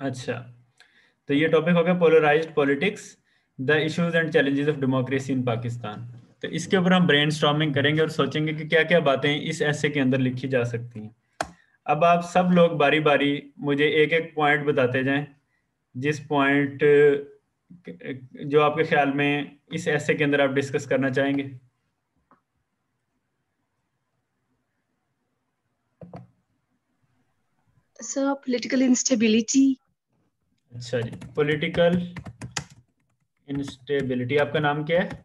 अच्छा, तो ये टॉपिक हो गया polarised politics, the issues and challenges of democracy in Pakistan. तो इसके ऊपर हम ब्रेनस्टॉर्मिंग करेंगे और सोचेंगे कि क्या क्या बातें इस ऐसे के अंदर लिखी जा सकती हैं। अब आप सब लोग बारी बारी मुझे एक एक पॉइंट बताते जाएं, जिस पॉइंट जो आपके ख्याल में इस ऐसे के अंदर आप डिस्कस करना चाहेंगे। Sir political instability. अच्छा जी, पॉलिटिकल इंस्टेबिलिटी। आपका नाम क्या है?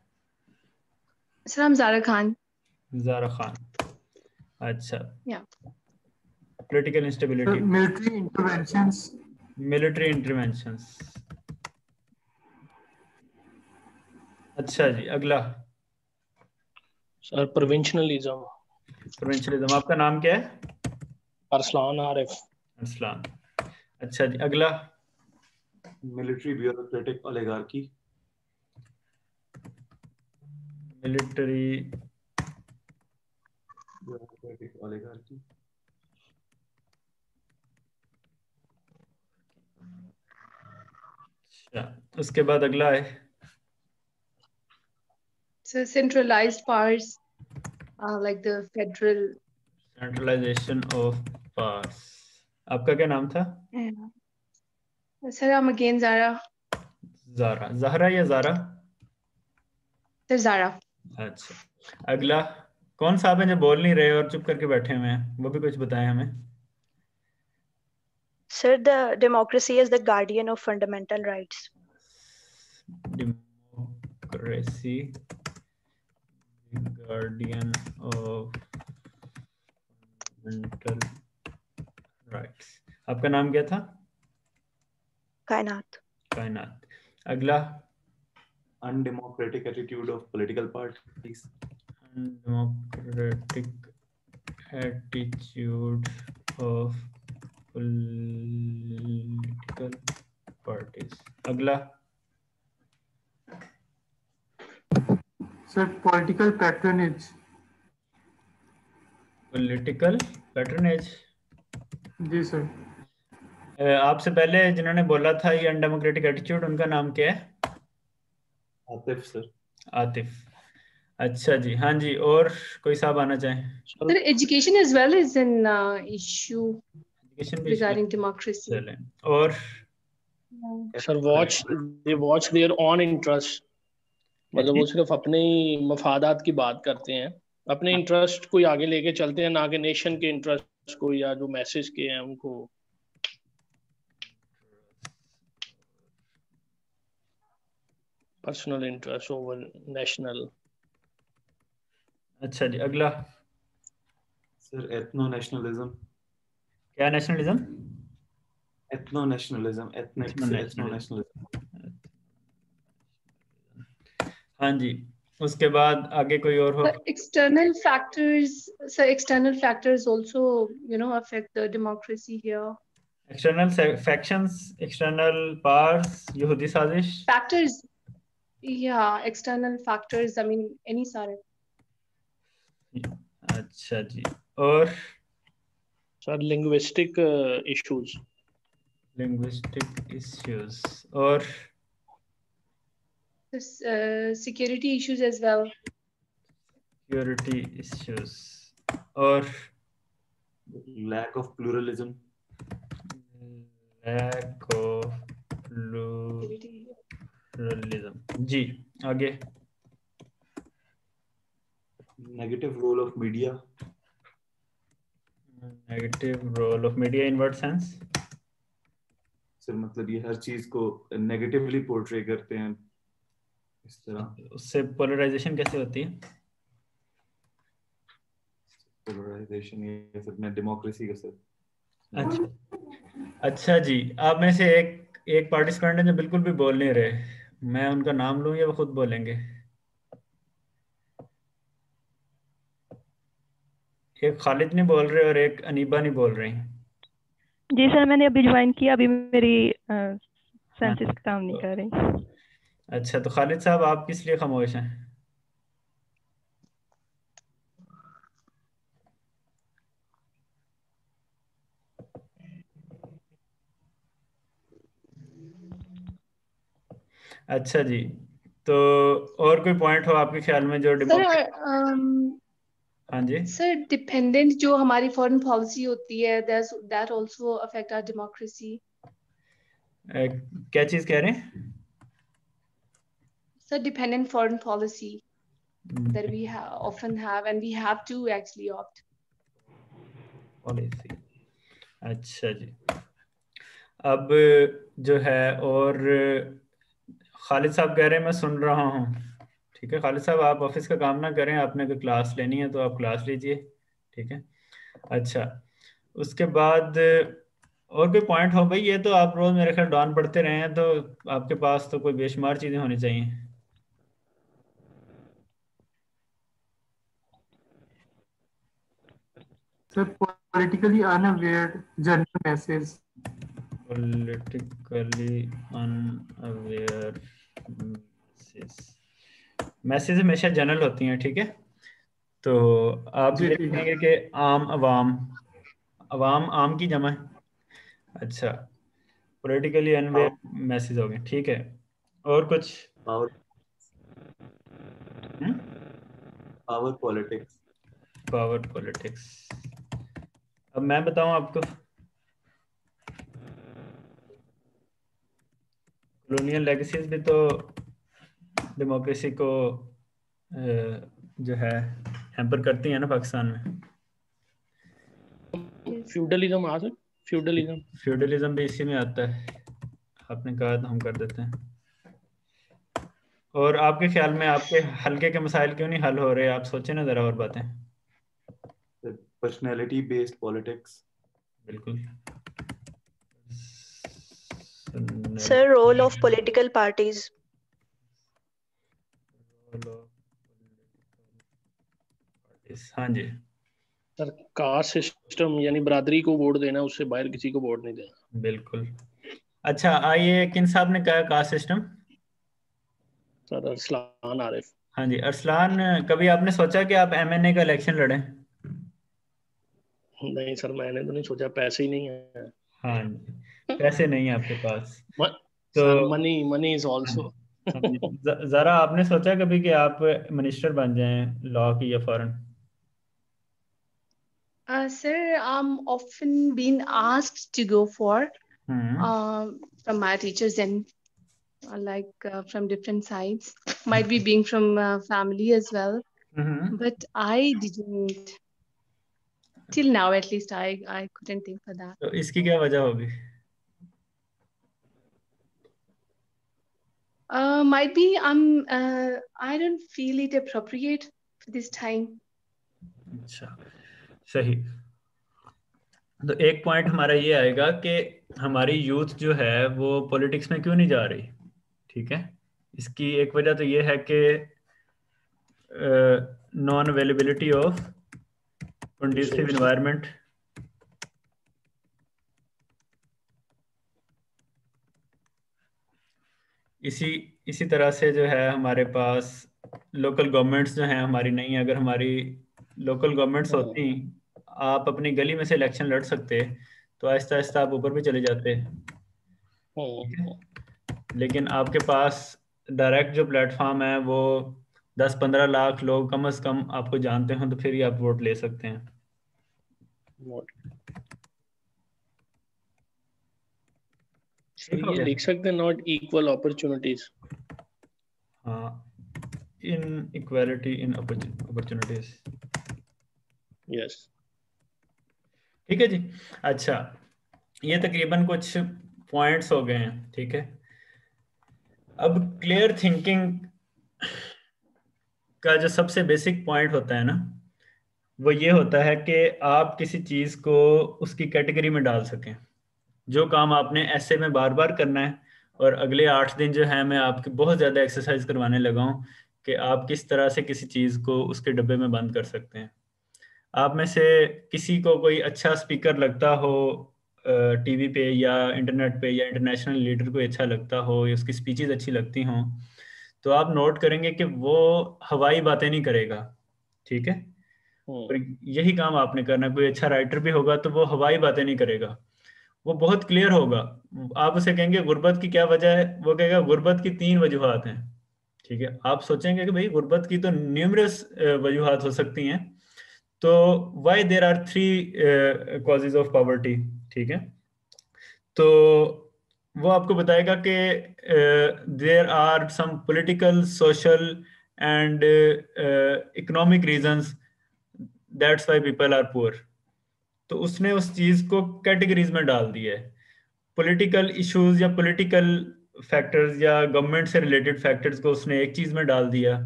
सर हम ज़ारा खान। ज़ारा खान। अच्छा, या political instability, military interventions. Military interventions. अच्छा जी, अगला। सर प्रोविंशनलिज्म। प्रोविंशियलिज्म। आपका नाम क्या है? अरसलान आरिफ। अरसलान। अच्छा जी, अगला। Military bureaucratic oligarchy. Military bureaucratic oligarchy. अच्छा, उसके बाद अगला है sir centralised powers like the federal. Centralisation of powers. आपका क्या नाम था? सर हम अगेन ज़ारा। ज़ारा। ज़हरा या ज़ारा? सर ज़ारा। अच्छा, अगला। कौन साहब हैं जो बोल नहीं रहे और चुप करके बैठे हुए हैं, वो भी कुछ बताएं हमें। Sir, the democracy is the guardian of fundamental rights. Democracy guardian of fundamental rights. आपका नाम क्या था? कायनात। कायनात। अगला। Undemocratic attitude of political parties. Undemocratic attitude of political parties. अगला। Sir political patronage. Political patronage. जी सर। आपसे पहले जिन्होंने बोला था ये अनडेमोक्रेटिक एटीट्यूड, उनका नाम क्या है? आतिफ सर। आतिफ। अच्छा जी, हाँ जी, और कोई साहब आना चाहें? Sir education as well is an issue education भी regarding democracy. चलें। और sir watch their own interest, मतलब वो सिर्फ अपने ही मफादात की बात करते हैं, अपने इंटरेस्ट को आगे लेके चलते हैं, ना कि नेशन के इंटरेस्ट को या जो मैसेज के हैं उनको। Personal interest over national. अच्छा जी, अगला। Sir ethno nationalism. क्या नेशनलिज्म? एथनो नेशनलिज्म, एथनिक से एथनो नेशनलिज्म। हाँ जी, उसके बाद आगे कोई और हो? External factors, so external factors also, affect the democracy here. External factions, external powers, यहूदी साजिश। Factors, yeah, external factors. I mean, any सारे. अच्छा जी, और sir linguistic issues. Linguistic issues. और Security issues as well. Security issues. और lack of pluralism. Lack of pluralism. जी, आगे। Negative role of media. Negative role of media in what sense? Sir मतलब ये हर चीज को नेगेटिवली पोर्ट्रे करते हैं इस तरह। उससे पोलराइजेशन कैसे होती है? पोलराइजेशन ये सब में डेमोक्रेसी का सर। अच्छा जी, आप में से एक एक पार्टिसिपेंट है जो बिल्कुल भी बोल नहीं रहे, मैं उनका नाम लूं या वो खुद बोलेंगे? एक खालिद नहीं बोल रहे और एक अनीबा नहीं बोल रही। जी सर, मैंने अभी ज्वाइन किया, अभी मेरी सेंसेस काम नहीं कर रही। अच्छा, तो खालिद साहब आप किस लिए खामोश हैं? अच्छा जी, तो और कोई पॉइंट हो आपके ख्याल में जो सर डेमोक्रेसी? हाँ जी, सर डिपेंडेंट जो हमारी फॉरेन पॉलिसी होती है that also affect our democracy. क्या चीज कह रहे हैं? Sir dependent foreign policy that we often have and we have to actually opt. Policy, अच्छा जी। अब जो है, और खालिद साहब कह रहे हैं मैं सुन रहा हूँ। ठीक है खालिद साहब, आप ऑफिस का काम ना करें, आपने अगर क्लास लेनी है तो आप क्लास लीजिए। ठीक है, अच्छा। उसके बाद और कोई पॉइंट हो भाई? ये तो आप रोज मेरे ख्याल डॉन पढ़ते रहे हैं, तो आपके पास तो कोई बेशुमार चीजें होनी चाहिए। Sir, politically unaware general message. Politically unaware message हमेशा जनरल होती हैं। ठीक है, तो आप जी ये ठीक है। कहेंगे कि आम अवाम, अवाम आम की जमा है। अच्छा, पॉलिटिकली अनअवेयर मैसेज हो गए। ठीक है, और कुछ? Power hmm? Power politics. Power politics. अब मैं बताऊं आपको, कॉलोनियल लेगेसीज भी तो डेमोक्रेसी को जो है हैम्पर करती है ना पाकिस्तान में। फ्यूडलिज्म आ सर, फ्यूडलिज्म। फ्यूडलिज्म भी इसी में आता है, आपने कहा तो हम कर देते हैं। और आपके ख्याल में आपके हल्के के मसाइल क्यों नहीं हल हो रहे? आप सोचें ना जरा और बातें। Personality based politics. बिल्कुल। Sir, role of political parties. हाँ जी, सर कास्ट सिस्टम यानी बरादरी को वोट देना, उससे बाहर किसी को वोट नहीं देना। बिल्कुल। अच्छा, आइए, किन साहब ने कहा caste system? Sir Arsalan Arif. हाँ जी, अरसलान, कभी आपने सोचा कि आप एमएनए का इलेक्शन लड़ें? नहीं सर, मैंने तो नहीं सोचा, पैसे ही नहीं है। हाँ जी, पैसे नहीं है आपके पास तो? सर मनी मनी इज हाँ आल्सो। हाँ जी, जरा आपने सोचा कभी कि आप मिनिस्टर बन जाएं लॉ की या foreign? Sir, I'm often been asked to go for hmm from my teachers and from different sides. Might be being from family as well, hmm but I didn't till now. At least I couldn't think for that. तो इसकी क्या वजह होगी? Might be I don't feel it appropriate for this time. अच्छा, सही। तो एक point हमारा ये आएगा कि हमारी यूथ जो है वो पॉलिटिक्स में क्यों नहीं जा रही। ठीक है, इसकी एक वजह तो ये है कि non availability of conducive environment. इसी इसी तरह से जो है हमारे पास लोकल गवर्नमेंट्स जो हैं हमारी नहीं है। अगर हमारी लोकल गवर्नमेंट्स होती, आप अपनी गली में से इलेक्शन लड़ सकते, तो आहिस्ता आहिस्ता आप ऊपर भी चले जाते। ठीक है, लेकिन आपके पास डायरेक्ट जो प्लेटफॉर्म है वो 10-15 लाख लोग कम से कम आपको जानते हो, तो फिर ही आप वोट ले सकते हैं। ठीक हो ये गया? लिख सकते हैं नॉट इक्वल अपॉर्चुनिटीज। हाँ, inequality in opportunities. Yes. ठीक है जी, अच्छा, ये तकरीबन कुछ पॉइंट्स हो गए हैं। ठीक है, अब क्लियर थिंकिंग का जो सबसे बेसिक पॉइंट होता है ना, वो ये होता है कि आप किसी चीज़ को उसकी कैटेगरी में डाल सकें। जो काम आपने ऐसे में बार बार करना है, और अगले 8 दिन जो है मैं आपकी बहुत ज़्यादा एक्सरसाइज करवाने लगा हूँ कि आप किस तरह से किसी चीज़ को उसके डब्बे में बंद कर सकते हैं। आप में से किसी को कोई अच्छा स्पीकर लगता हो टीवी पे या इंटरनेट पे, या इंटरनेशनल लीडर को अच्छा लगता हो, या उसकी स्पीचेस अच्छी लगती हों, तो आप नोट करेंगे कि वो हवाई बातें नहीं करेगा। ठीक है, और यही काम आपने करना। कोई अच्छा राइटर भी होगा तो वो हवाई बातें नहीं करेगा, वो बहुत क्लियर होगा। आप उसे कहेंगे गुर्बत की क्या वजह है, वो कहेगा गुर्बत की 3 वजूहात हैं। ठीक है, आप सोचेंगे कि भाई गुर्बत की तो न्यूमरस वजूहात हो सकती हैं, तो why there are 3 causes of poverty. ठीक है, तो वो आपको बताएगा कि there are some political, social and economic reasons that's why people are poor. तो उसने उस चीज को कैटेगरीज में डाल दिया है। पॉलिटिकल इश्यूज या पॉलिटिकल फैक्टर्स या गवर्नमेंट से रिलेटेड फैक्टर्स को उसने एक चीज में डाल दिया,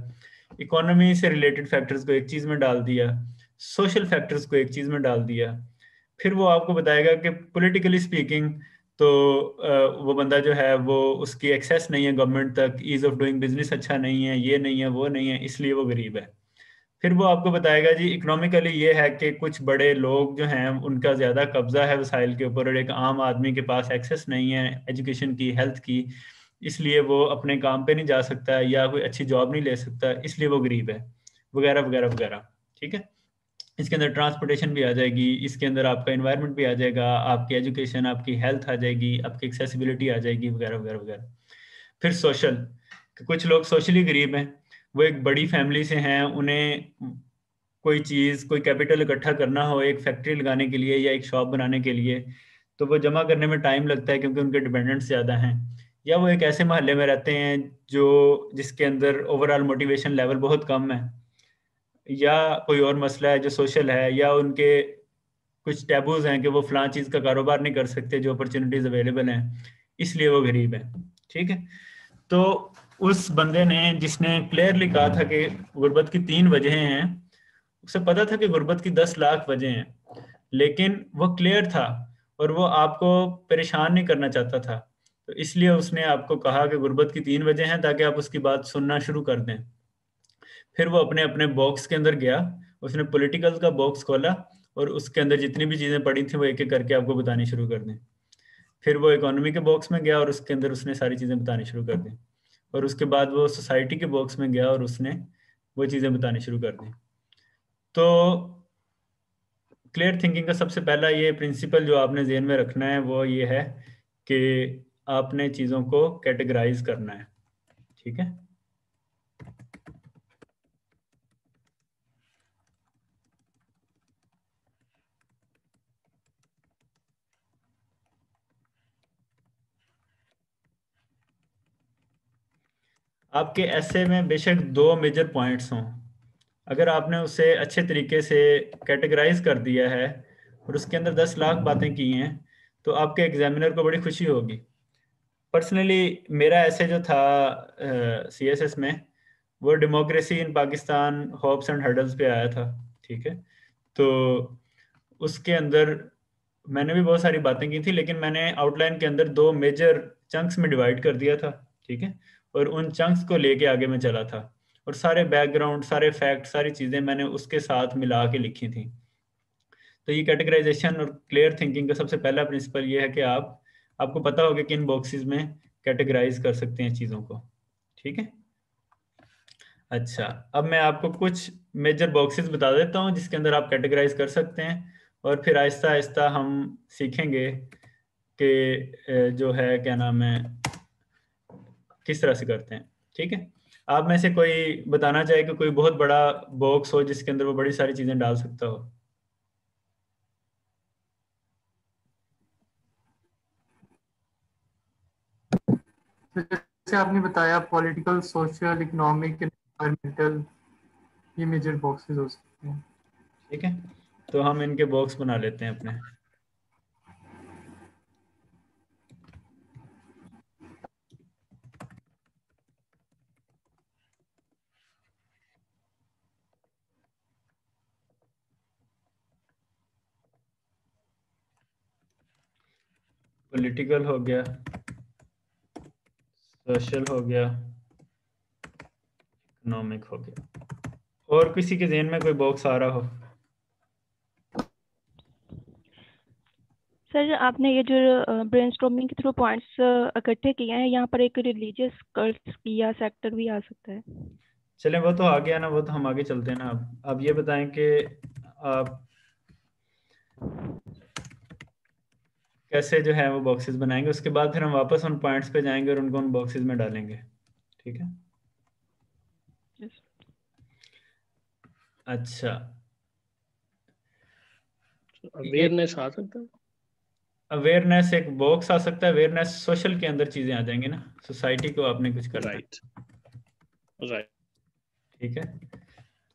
इकोनॉमी से रिलेटेड फैक्टर्स को एक चीज में डाल दिया, सोशल फैक्टर्स को एक चीज में डाल दिया। फिर वो आपको बताएगा कि पॉलिटिकली स्पीकिंग तो वो बंदा जो है वो उसकी एक्सेस नहीं है गवर्नमेंट तक, ईज ऑफ डूइंग बिजनेस अच्छा नहीं है, ये नहीं है वो नहीं है, इसलिए वो गरीब है। फिर वो आपको बताएगा जी इकोनॉमिकली ये है कि कुछ बड़े लोग जो हैं उनका ज़्यादा कब्जा है वसाइल के ऊपर, और एक आम आदमी के पास एक्सेस नहीं है एजुकेशन की, हेल्थ की, इसलिए वो अपने काम पे नहीं जा सकता या कोई अच्छी जॉब नहीं ले सकता, इसलिए वो गरीब है, वगैरह वगैरह वगैरह। ठीक है, इसके अंदर ट्रांसपोर्टेशन भी आ जाएगी, इसके अंदर आपका एनवायरनमेंट भी आ जाएगा, आपकी एजुकेशन, आपकी हेल्थ आ जाएगी, आपकी एक्सेसिबिलिटी आ जाएगी, वगैरह वगैरह वगैरह। फिर सोशल, कुछ लोग सोशली गरीब हैं, वो एक बड़ी फैमिली से हैं, उन्हें कोई चीज़, कोई कैपिटल इकट्ठा करना हो एक फैक्ट्री लगाने के लिए या एक शॉप बनाने के लिए, तो वो जमा करने में टाइम लगता है क्योंकि उनके डिपेंडेंट्स ज़्यादा हैं, या वो एक ऐसे मोहल्ले में रहते हैं जो जिसके अंदर ओवरऑल मोटिवेशन लेवल बहुत कम है, या कोई और मसला है जो सोशल है, या उनके कुछ टैबूज हैं कि वो फलां चीज़ का कारोबार नहीं कर सकते जो अपॉर्चुनिटीज़ अवेलेबल हैं, इसलिए वो गरीब है। ठीक है, तो उस बंदे ने जिसने क्लियरली कहा था कि गुर्बत की 3 वजहें हैं, उसे पता था कि गुर्बत की 10 लाख वजह हैं, लेकिन वो क्लियर था और वो आपको परेशान नहीं करना चाहता था, तो इसलिए उसने आपको कहा कि गुर्बत की 3 वजह हैं, ताकि आप उसकी बात सुनना शुरू कर दें। फिर वो अपने अपने बॉक्स के अंदर गया, उसने पॉलिटिकल का बॉक्स खोला और उसके अंदर जितनी भी चीज़ें पड़ी थी वो एक एक करके आपको बतानी शुरू कर दें। फिर वो इकोनॉमी के बॉक्स में गया और उसके अंदर उसने सारी चीज़ें बतानी शुरू कर दी, और उसके बाद वो सोसाइटी के बॉक्स में गया और उसने वो चीज़ें बतानी शुरू कर दी। तो क्लियर थिंकिंग का सबसे पहला ये प्रिंसिपल जो आपने ज़हन में रखना है वो ये है कि आपने चीज़ों को कैटेगराइज करना है। ठीक है, आपके ऐसे में बेशक 2 मेजर पॉइंट्स हों, अगर आपने उसे अच्छे तरीके से कैटेगराइज कर दिया है और उसके अंदर 10 लाख बातें की हैं, तो आपके एग्जामिनर को बड़ी खुशी होगी। पर्सनली मेरा ऐसे जो था CSS में, वो democracy in Pakistan hopes and hurdles पे आया था। ठीक है, तो उसके अंदर मैंने भी बहुत सारी बातें की थी, लेकिन मैंने आउटलाइन के अंदर 2 मेजर चंक्स में डिवाइड कर दिया था। ठीक है, और उन चंक्स को लेके आगे मैं चला था और सारे बैकग्राउंड, सारे फैक्ट, सारी चीज़ें मैंने उसके साथ मिला के लिखी थी। तो ये कैटेगराइजेशन और क्लियर थिंकिंग का सबसे पहला प्रिंसिपल ये है कि आपको पता होगा कि इन बॉक्सेस में कैटेगराइज कर सकते हैं चीज़ों को। ठीक है, अच्छा, अब मैं आपको कुछ मेजर बॉक्सेस बता देता हूँ जिसके अंदर आप कैटेगराइज कर सकते हैं, और फिर आहिस्ता आहिस्ता हम सीखेंगे कि जो है क्या नाम है किस तरह से करते हैं। ठीक है, आप में से कोई बताना चाहे कि कोई बहुत बड़ा बॉक्स हो जिसके अंदर वो बड़ी सारी चीज़ें डाल सकता हो। तो जैसे आपने बताया पॉलिटिकल, सोशल, इकोनॉमिक, एनवायरमेंटल, ये मेजर बॉक्सेस हो सकते हैं। ठीक है, तो हम इनके बॉक्स बना लेते हैं अपने। पॉलिटिकल हो गया, सोशल हो गया, इकोनॉमिक हो गया, और किसी के ज़हन में कोई बॉक्स आ रहा हो? सर आपने ये जो ब्रेनस्टॉर्मिंग के थ्रू पॉइंट्स इकट्ठे किए हैं, यहाँ पर एक रिलीजियस कल्ट या सेक्टर भी आ सकता है। चलें, वो तो आ गया ना, वो तो हम आगे चलते हैं ना। अब ये बताएं कि आप कैसे जो है वो बॉक्सेस बनाएंगे, उसके बाद फिर हम वापस उन पॉइंट्स पे जाएंगे और उनको उन बॉक्सेस में डालेंगे। ठीक है। Yes. अच्छा, अवेयरनेस आ सकता है। अवेयरनेस एक बॉक्स आ सकता है, अवेयरनेस सोशल के अंदर चीजें आ जाएंगी ना, सोसाइटी को आपने कुछ करना है। राइट। ठीक है।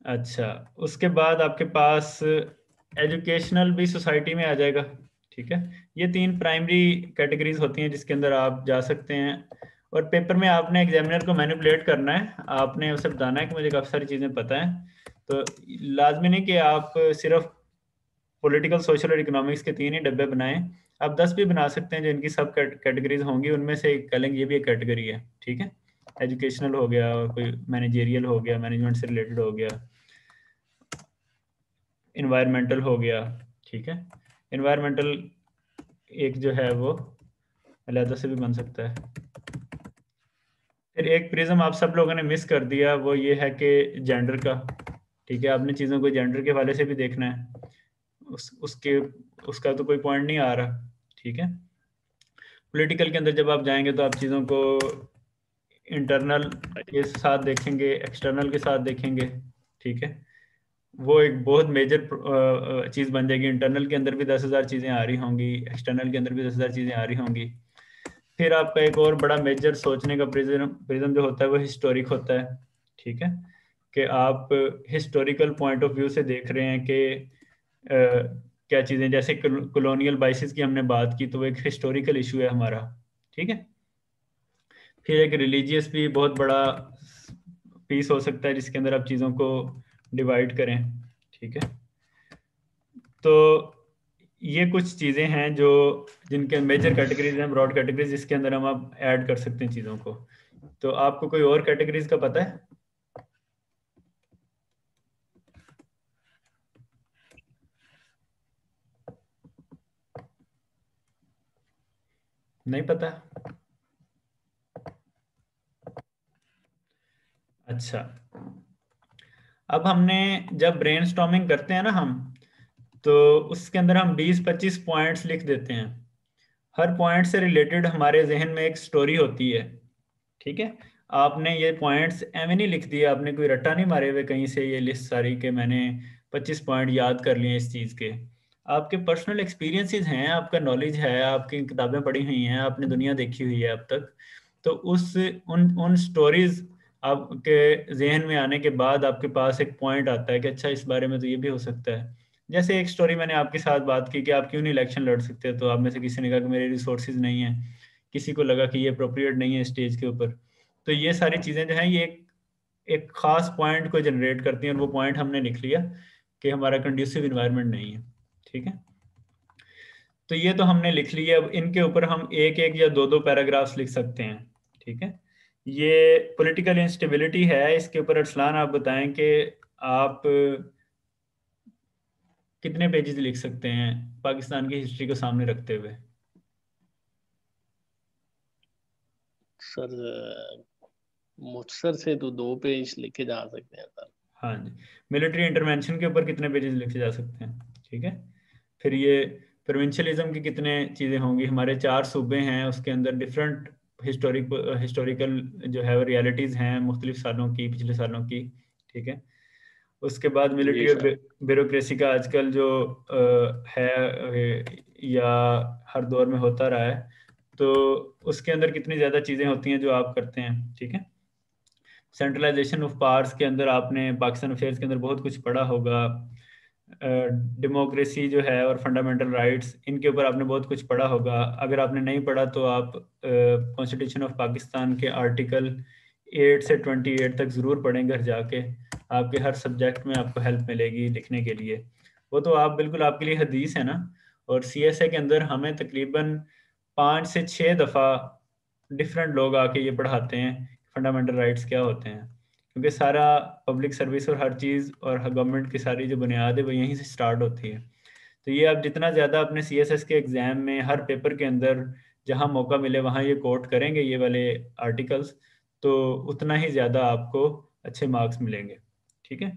अच्छा, उसके बाद आपके पास एजुकेशनल भी सोसाइटी में आ जाएगा। ठीक है। ये 3 प्राइमरी कैटेगरीज होती हैं जिसके अंदर आप जा सकते हैं, और पेपर में आपने एग्जामिनर को मैनिपुलेट करना है, आपने उसे बताना है कि मुझे काफ़ी सारी चीज़ें पता हैं। तो लाजमी नहीं कि आप सिर्फ पॉलिटिकल, सोशल और इकोनॉमिक्स के 3 ही डब्बे बनाएं, आप 10 भी बना सकते हैं जो इनकी सब कैटेगरीज होंगी, उनमें से एक कह लेंगे ये भी एक कैटेगरी है। ठीक है। एजुकेशनल हो गया, कोई मैनेजेरियल हो गया, मैनेजमेंट से रिलेटेड हो गया, इन्वायरमेंटल हो गया। ठीक है। इन्वायरमेंटल एक जो है वो अलहदा से भी बन सकता है। फिर एक प्रिज्म आप सब लोगों ने मिस कर दिया, वो ये है कि जेंडर का। ठीक है। आपने चीज़ों को जेंडर के हवाले से भी देखना है, उसका तो कोई पॉइंट नहीं आ रहा। ठीक है। पॉलिटिकल के अंदर जब आप जाएंगे तो आप चीज़ों को इंटरनल के साथ देखेंगे, एक्सटर्नल के साथ देखेंगे। ठीक है। वो एक बहुत मेजर चीज़ बन जाएगी। इंटरनल के अंदर भी 10,000 चीज़ें आ रही होंगी, एक्सटर्नल के अंदर भी 10,000 चीज़ें आ रही होंगी। फिर आपका एक और बड़ा मेजर सोचने का प्रिज्म जो होता है वो हिस्टोरिक होता है। ठीक है। कि आप हिस्टोरिकल पॉइंट ऑफ व्यू से देख रहे हैं कि क्या चीज़ें, जैसे कॉलोनियल बाइसेस की हमने बात की, तो वो एक हिस्टोरिकल इशू है हमारा। ठीक है। फिर एक रिलीजियस भी बहुत बड़ा पीस हो सकता है जिसके अंदर आप चीज़ों को डिवाइड करें। ठीक है। तो ये कुछ चीज़ें हैं जो जिनके मेजर कैटेगरीज हैं, ब्रॉड कैटेगरीज, जिसके अंदर हम अब ऐड कर सकते हैं चीज़ों को। तो आपको कोई और कैटेगरीज का पता है? नहीं पता? अच्छा, अब हमने जब ब्रेनस्टॉर्मिंग करते हैं ना हम, तो उसके अंदर हम 20-25 पॉइंट्स लिख देते हैं। हर पॉइंट से रिलेटेड हमारे जहन में एक स्टोरी होती है। ठीक है। आपने ये पॉइंट्स एवं नहीं लिख दिए, आपने कोई रट्टा नहीं मारे हुए कहीं से ये लिस्ट सारी के मैंने 25 पॉइंट याद कर लिए इस चीज़ के। आपके पर्सनल एक्सपीरियंसेस हैं, आपका नॉलेज है, आपकी किताबें पढ़ी हुई हैं, आपने दुनिया देखी हुई है अब तक। तो उन स्टोरीज आपके जहन में आने के बाद आपके पास एक पॉइंट आता है कि अच्छा इस बारे में तो ये भी हो सकता है। जैसे एक स्टोरी मैंने आपके साथ बात की कि आप क्यों नहीं इलेक्शन लड़ सकते, तो आप में से किसी ने कहा कि मेरे रिसोर्सेज नहीं है, किसी को लगा कि ये अप्रोप्रिएट नहीं है स्टेज के ऊपर। तो ये सारी चीज़ें जो हैं ये एक खास पॉइंट को जनरेट करती हैं, और वो पॉइंट हमने लिख लिया कि हमारा कंड्यूसिव इन्वायरमेंट नहीं है। ठीक है। तो ये तो हमने लिख लिया। अब इनके ऊपर हम एक एक या 2-2 पैराग्राफ्स लिख सकते हैं। ठीक है। ये पॉलिटिकल इंस्टेबिलिटी है, इसके ऊपर अरसलान आप बताएं कि आप कितने पेजेस लिख सकते हैं पाकिस्तान की हिस्ट्री को सामने रखते हुए? सर मुख्तसर से तो 2 पेज लिखे जा सकते हैं सर। हाँ जी। मिलिट्री इंटरवेंशन के ऊपर कितने पेजेस लिखे जा सकते हैं? ठीक है। फिर ये प्रोविंशियलिज्म की कितने चीज़ें होंगी, हमारे 4 सूबे हैं, उसके अंदर डिफरेंट हिस्टोरिकल जो है वो रियलिटीज़ हैं मुख्तलिफ सालों की, पिछले सालों की। ठीक है। उसके बाद मिलिट्री और ब्यूरोक्रेसी का आजकल जो है या हर दौर में होता रहा है, तो उसके अंदर कितनी ज़्यादा चीज़ें होती हैं जो आप करते हैं। ठीक है। सेंट्रलाइजेशन ऑफ पावर्स के अंदर आपने पाकिस्तान अफेयर्स के अंदर बहुत कुछ पढ़ा होगा। डेमोक्रेसी जो है और फंडामेंटल राइट्स, इनके ऊपर आपने बहुत कुछ पढ़ा होगा। अगर आपने नहीं पढ़ा तो आप कॉन्स्टिट्यूशन ऑफ पाकिस्तान के आर्टिकल 8 से 28 तक ज़रूर पढ़ें घर जाके, आपके हर सब्जेक्ट में आपको हेल्प मिलेगी लिखने के लिए। वो तो आप बिल्कुल आपके लिए हदीस है ना। और CSA के अंदर हमें तकरीबन 5 से 6 दफ़ा डिफरेंट लोग आके ये पढ़ाते हैं फंडामेंटल राइट्स क्या होते हैं, क्योंकि सारा पब्लिक सर्विस और हर चीज़ और गवर्नमेंट की सारी जो बुनियाद है वो यहीं से स्टार्ट होती है। तो ये आप जितना ज़्यादा अपने CSS के एग्ज़ाम में हर पेपर के अंदर जहाँ मौका मिले वहाँ ये कोट करेंगे ये वाले आर्टिकल्स, तो उतना ही ज़्यादा आपको अच्छे मार्क्स मिलेंगे। ठीक है।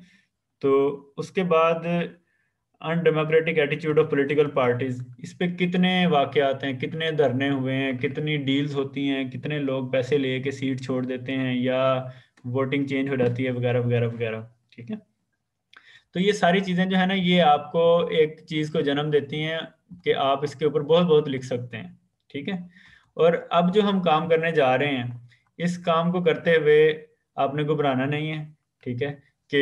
तो उसके बाद undemocratic attitude of political parties, इस पे कितने वाकयात हैं, कितने धरने हुए हैं, कितनी डील्स होती हैं, कितने लोग पैसे लेके सीट छोड़ देते हैं या वोटिंग चेंज हो जाती है वगैरह वगैरह वगैरह। ठीक है, तो ये सारी चीज़ें जो है ना, ये आपको एक चीज़ को जन्म देती हैं कि आप इसके ऊपर बहुत बहुत लिख सकते हैं। ठीक है, और अब जो हम काम करने जा रहे हैं, इस काम को करते हुए आपने घबराना नहीं है। ठीक है, कि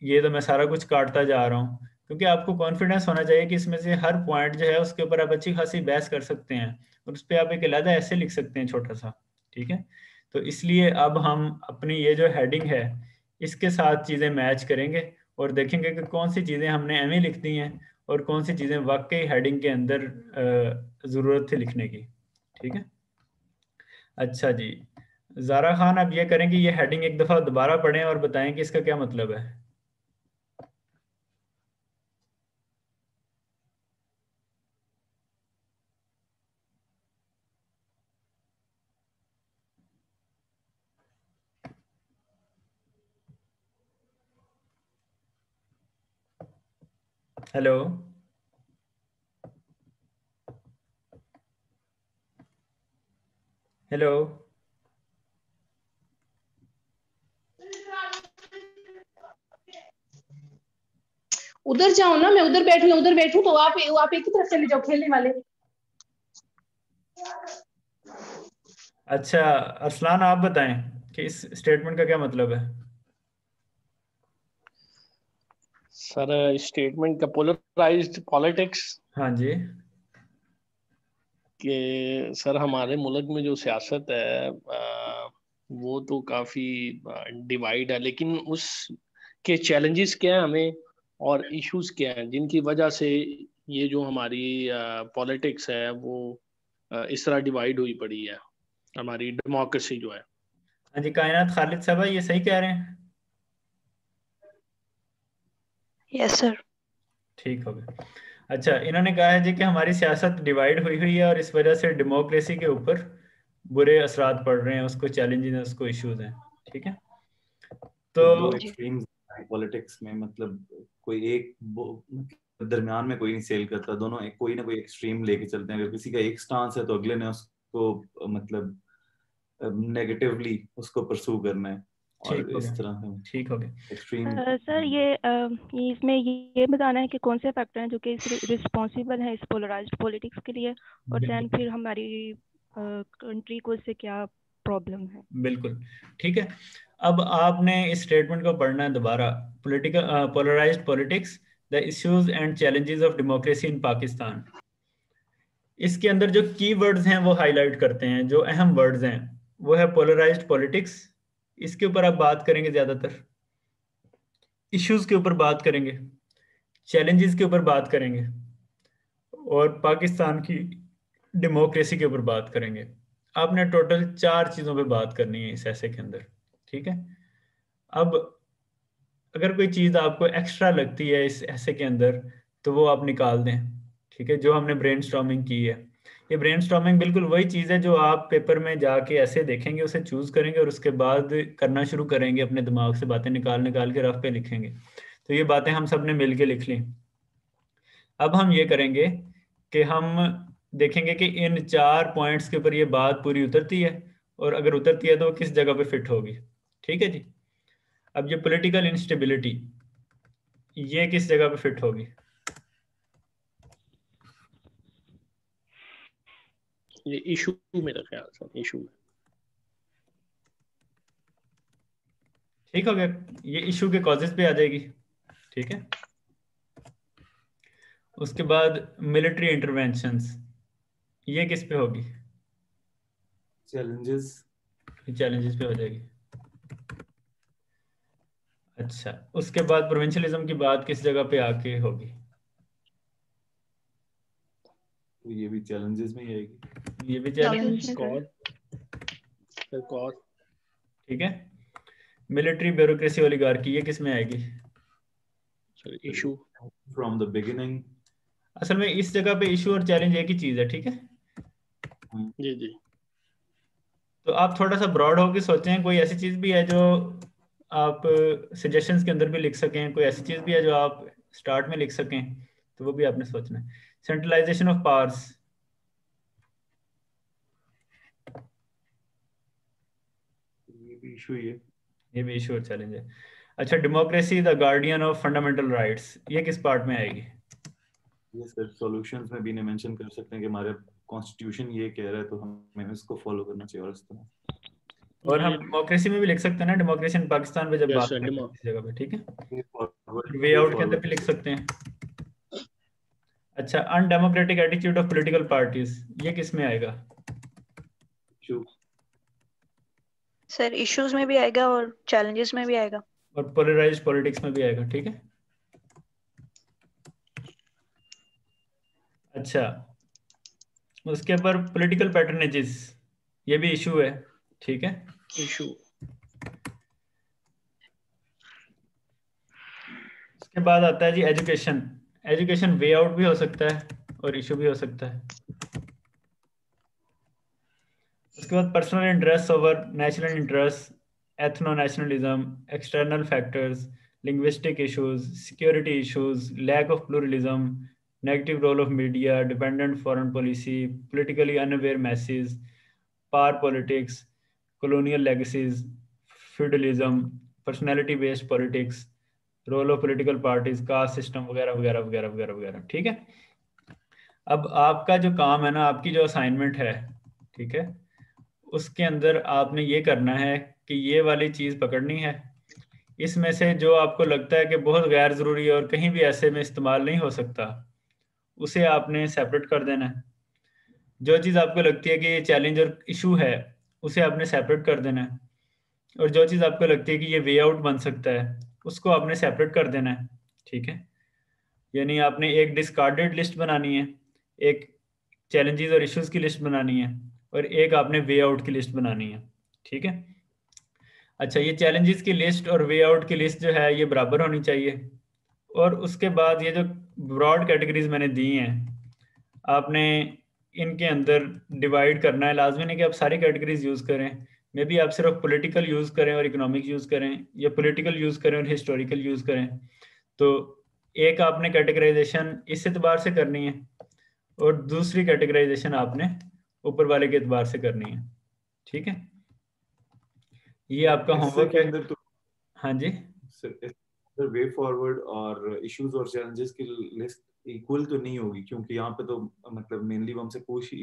ये तो मैं सारा कुछ काटता जा रहा हूँ, क्योंकि आपको कॉन्फिडेंस होना चाहिए कि इसमें से हर पॉइंट जो है उसके ऊपर आप अच्छी खासी बहस कर सकते हैं और उस पर आप एक अलग ऐसे लिख सकते हैं छोटा सा। ठीक है, तो इसलिए अब हम अपनी ये जो हेडिंग है इसके साथ चीज़ें मैच करेंगे और देखेंगे कि कौन सी चीज़ें हमने एम लिख दी हैं और कौन सी चीज़ें वाकई हेडिंग के अंदर ज़रूरत थी लिखने की। ठीक है, अच्छा जी, ज़ारा खान आप ये करें कि ये हेडिंग एक दफ़ा दोबारा पढ़ें और बताएं कि इसका क्या मतलब है। हेलो, हेलो, उधर जाओ ना, मैं उधर बैठूं तो आप एक ही तरफ चले जाओ खेलने वाले। अच्छा अरसलान आप बताएं कि इस स्टेटमेंट का क्या मतलब है। सर स्टेटमेंट का पोलराइज्ड पॉलिटिक्स हाँ जी, कि सर हमारे मुल्क में जो सियासत है वो तो काफ़ी डिवाइड है, लेकिन उस के चैलेंजेस क्या हैं हमें और इश्यूज क्या हैं जिनकी वजह से ये जो हमारी पॉलिटिक्स है वो इस तरह डिवाइड हुई पड़ी है, हमारी डेमोक्रेसी जो है। हाँ जी, कायनात खालिद साहब ये सही कह रहे हैं। Yes sir. ठीक हो गया। अच्छा, इन्होंने कहा है जी कि हमारी सियासत डिवाइड हुई हुई है और इस वजह से डेमोक्रेसी के ऊपर बुरे असरात पड़ रहे हैं, उसको चैलेंजेस हैं, उसको इश्यूज हैं। ठीक है, तो दो जी। एक्सट्रीम्स पॉलिटिक्स में, मतलब कोई एक मतलब दरमियान में कोई नहीं सेल करता, दोनों कोई ना कोई एक्सट्रीम लेके चलते हैं। अगर किसी का एक स्टांस है तो अगले ने उसको मतलब नेगेटिवली उसको परसू करना है, ठीक और हो इस गया, तरह से ठीक हो गया। एक्सट्रीम। सर ये इसमें ये बताना है कि कौन से फैक्टर हैं जो कि रिस्पॉन्सिबल हैं इस पोलराइज्ड पॉलिटिक्स के लिए, और दैन बिल्कुल फिर हमारी कंट्री को इससे क्या प्रॉब्लम है। बिल्कुल, ठीक है। अब आपने इस स्टेटमेंट को पढ़ना है दोबारा। Political polarised politics, the issues and challenges of democracy in Pakistan. इसके अंदर जो की वर्ड्स हैं वो हाईलाइट करते हैं, जो अहम वर्ड्स हैं वो है पोलराइज्ड पॉलिटिक्स, इसके ऊपर आप बात करेंगे ज़्यादातर, इश्यूज के ऊपर बात करेंगे, चैलेंजेस के ऊपर बात करेंगे और पाकिस्तान की डेमोक्रेसी के ऊपर बात करेंगे। आपने टोटल 4 चीज़ों पे बात करनी है इस ऐसे के अंदर। ठीक है, अब अगर कोई चीज़ आपको एक्स्ट्रा लगती है इस ऐसे के अंदर तो वो आप निकाल दें। ठीक है, जो हमने ब्रेनस्टॉर्मिंग की है, ये ब्रेनस्टॉर्मिंग बिल्कुल वही चीज़ है जो आप पेपर में जाके ऐसे देखेंगे, उसे चूज करेंगे और उसके बाद करना शुरू करेंगे, अपने दिमाग से बातें निकाल निकाल के रफ पे लिखेंगे। तो ये बातें हम सब ने मिल के लिख ली। अब हम ये करेंगे कि हम देखेंगे कि इन 4 पॉइंट्स के ऊपर ये बात पूरी उतरती है, और अगर उतरती है तो वो किस जगह पे फिट होगी। ठीक है जी, अब ये पॉलिटिकल इंस्टेबिलिटी ये किस जगह पे फिट होगी। ये इशू मेरा ख्याल से इशू है। ठीक हो गया, ये इशू के कॉजेज पे आ जाएगी। ठीक है, उसके बाद मिलिट्री इंटरवेंशंस ये किस पे होगी, चैलेंजेस। चैलेंजेस पे हो जाएगी। अच्छा, उसके बाद प्रोविंशियलिज्म की बात किस जगह पे आके होगी, तो ये भी चैलेंजेस में ही आएगी। ये भी चैलेंज। कॉज ठीक है, मिलिट्री ब्यूरोक्रेसी ओलिगार्की ये किस में आएगी, इशू फ्रॉम द बिगिनिंग। असल में इस जगह पे इशू और चैलेंज एक ही चीज है। ठीक है, जी जी। तो आप थोड़ा सा ब्रॉड होकर सोचें, कोई ऐसी चीज भी है जो आप सजेशंस के अंदर भी लिख सकें, कोई ऐसी चीज भी है जो आप स्टार्ट में लिख सकें, तो वो भी आपने सोचना है। सेंट्रलाइजेशन ऑफ पावर्स, ये भी इशू ही है। ये भी इशू और चैलेंज है। अच्छा, democracy the guardian of fundamental rights, ये किस पार्ट में आएगी? ये सर सॉल्यूशंस में भी इन्हें मेंशन कर सकते हैं कि हमारे कॉन्स्टिट्यूशन ये कह रहा है तो हमें इसको फॉलो करना चाहिए। और इस तरह और हम डेमोक्रेसी में भी लिख सकते हैं ना, डेमोक्रेसी इन पाकिस्तान पे जब Yes, बात sir, करें इस जगह पे, ठीक है। फॉरवर्ड वे आउट के अंदर भी लिख सकते हैं। अच्छा, undemocratic attitude of political parties, ये किस में आएगा? सर इश्यूज में भी आएगा और चैलेंजेस में भी आएगा और पोलराइज्ड पॉलिटिक्स में भी आएगा, ठीक है। अच्छा, उसके ऊपर पॉलिटिकल पैटर्नेजेस, ये भी इशू है, ठीक है। इशू। उसके बाद आता है जी एजुकेशन। एजुकेशन वे आउट भी हो सकता है और इशू भी हो सकता है। उसके बाद personal interest over national interest, ethno nationalism, external factors, linguistic issues, security issues, lack of pluralism, negative role of media, dependent foreign policy, politically unaware masses, power politics, colonial legacies, feudalism, personality based politics, role of political parties, caste system वगैरह वगैरह वगैरह वगैरह वगैरह, ठीक है। अब आपका जो काम है ना, आपकी जो असाइनमेंट है, ठीक है, उसके अंदर आपने ये करना है कि ये वाली चीज़ पकड़नी है। इसमें से जो आपको लगता है कि बहुत गैर ज़रूरी है और कहीं भी ऐसे में इस्तेमाल नहीं हो सकता, उसे आपने सेपरेट कर देना है। जो चीज़ आपको लगती है कि ये चैलेंज और इशू है, उसे आपने सेपरेट कर देना है। और जो चीज़ आपको लगती है कि ये वे आउट बन सकता है, उसको आपने सेपरेट कर देना है, ठीक है। यानी आपने एक डिस्कार्डेड लिस्ट बनानी है, एक चैलेंजेस और इश्यूज की लिस्ट बनानी है, और एक आपने वे आउट की लिस्ट बनानी है, ठीक है। अच्छा, ये चैलेंजेस की लिस्ट और वे आउट की लिस्ट जो है ये बराबर होनी चाहिए। और उसके बाद ये जो ब्रॉड कैटेगरीज मैंने दी हैं, आपने इनके अंदर डिवाइड करना है। लाजमी नहीं कि आप सारी कैटेगरीज यूज़ करें, मे बी आप सिर्फ पॉलिटिकल यूज़ करें और इकोनॉमिक यूज़ करें, या पॉलिटिकल यूज़ करें और हिस्टोरिकल यूज़ करें। तो एक आपने कैटेगराइजेशन इस एतबार से करनी है और दूसरी कैटेगराइजेशन आपने ऊपर वाले के एतबार से करनी है, ठीक है। ये आपका होमवर्क है। अंदर तो हाँ जी, वे फॉरवर्ड और इश्यूज और चैलेंजेस की लिस्ट इक्वल तो नहीं होगी, क्योंकि यहाँ पे तो मतलब मेनली हमसे कुछ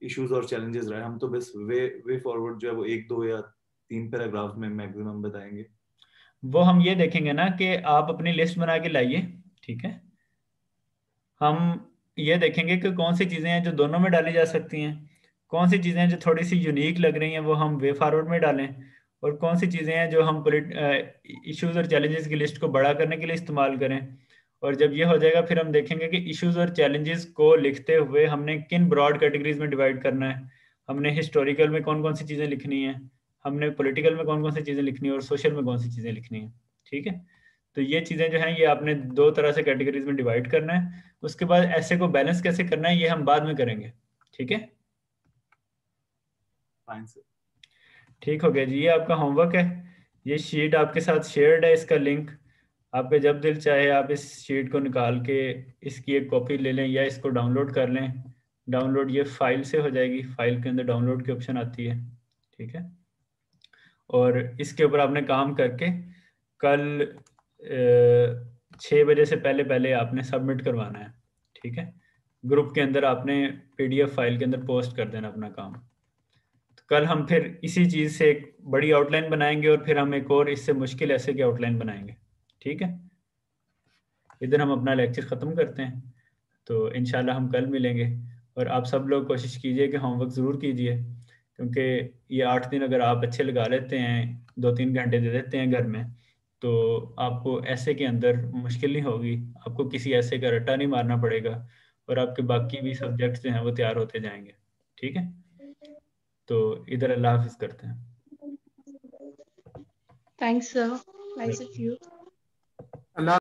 इश्यूज और चैलेंजेस रहे। हम तो बस वे फॉरवर्ड जो है वो 1, 2 या 3 पैराग्राफ में मैक्सिमम बताएंगे। वो हम ये देखेंगे ना कि आप अपनी लिस्ट बना के लाइए, ठीक है। हम ये देखेंगे कि कौन सी चीज़ें हैं जो दोनों में डाली जा सकती हैं, कौन सी चीज़ें हैं जो थोड़ी सी यूनिक लग रही हैं वो हम वे फॉरवर्ड में डालें, और कौन सी चीज़ें हैं जो हम इश्यूज और चैलेंजेस की लिस्ट को बड़ा करने के लिए इस्तेमाल करें। और जब ये हो जाएगा फिर हम देखेंगे कि इश्यूज और चैलेंजेस को लिखते हुए हमने किन ब्रॉड कैटेगरीज में डिवाइड करना है। हमने हिस्टोरिकल में कौन कौन सी चीज़ें लिखनी है, हमने पॉलिटिकल में कौन कौन सी चीज़ें लिखनी है, और सोशल में कौन सी चीज़ें लिखनी है, ठीक है। तो ये चीज़ें जो हैं ये आपने 2 तरह से कैटेगरीज में डिवाइड करना है। उसके बाद ऐसे को बैलेंस कैसे करना है ये हम बाद में करेंगे, ठीक है। ठीक हो गया जी, ये आपका होमवर्क है। ये शीट आपके साथ शेयर्ड है, इसका लिंक आपके जब दिल चाहे आप इस शीट को निकाल के इसकी एक कॉपी ले लें या इसको डाउनलोड कर लें। डाउनलोड ये फाइल से हो जाएगी, फाइल के अंदर डाउनलोड की ऑप्शन आती है, ठीक है। और इसके ऊपर आपने काम करके कल 6 बजे से पहले पहले आपने सबमिट करवाना है, ठीक है। ग्रुप के अंदर आपने PDF फाइल के अंदर पोस्ट कर देना अपना काम। तो कल हम फिर इसी चीज़ से एक बड़ी आउटलाइन बनाएंगे और फिर हम एक और इससे मुश्किल ऐसे की आउटलाइन बनाएंगे, ठीक है। इधर हम अपना लेक्चर ख़त्म करते हैं, तो इंशाल्लाह हम कल मिलेंगे। और आप सब लोग कोशिश कीजिए कि होमवर्क ज़रूर कीजिए, क्योंकि ये 8 दिन अगर आप अच्छे लगा लेते हैं, 2-3 घंटे दे देते हैं घर में, तो आपको ऐसे के अंदर मुश्किल नहीं होगी, आपको किसी ऐसे का रट्टा नहीं मारना पड़ेगा, और आपके बाकी भी सब्जेक्ट्स जो हैं वो तैयार होते जाएंगे, ठीक है। तो इधर अल्लाह हाफिज़ करते हैं। Thanks, sir. Nice of you.